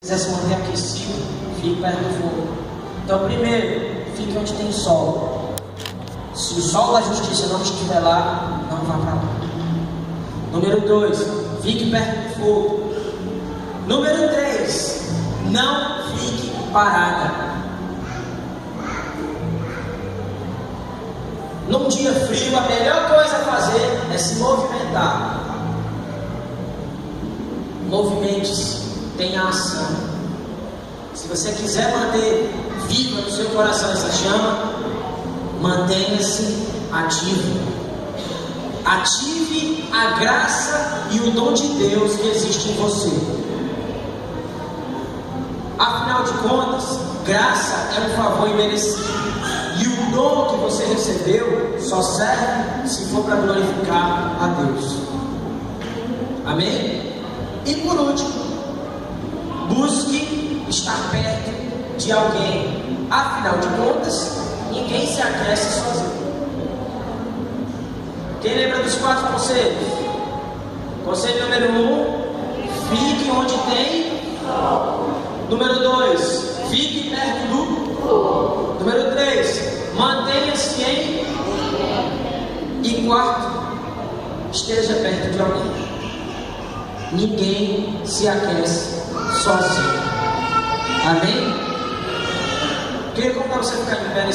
quiser se manter aquecido, fique perto do fogo. Então, primeiro, fique onde tem sol. Se o sol da justiça não estiver lá, não vá para lá. Número 2, fique perto do fogo. Número 3, não fique parada. Num dia frio, a melhor coisa a fazer é se movimentar. Movimente-se, tenha ação. Se você quiser manter viva no seu coração essa chama, mantenha-se ativo. Ative a graça e o dom de Deus que existe em você. Afinal de contas, graça é um favor imerecido. E o dom que você recebeu só serve se for para glorificar a Deus. Amém? E por último, busque estar perto de alguém. Afinal de contas, ninguém se aquece sozinho. Quem lembra dos 4 conselhos? Conselho número 1, fique onde tem. Número 2, fique perto do. Número 3, mantenha-se em. E 4, esteja perto de alguém. Ninguém se aquece sozinho. Amém? Queria convidar você a ficar em pé nesse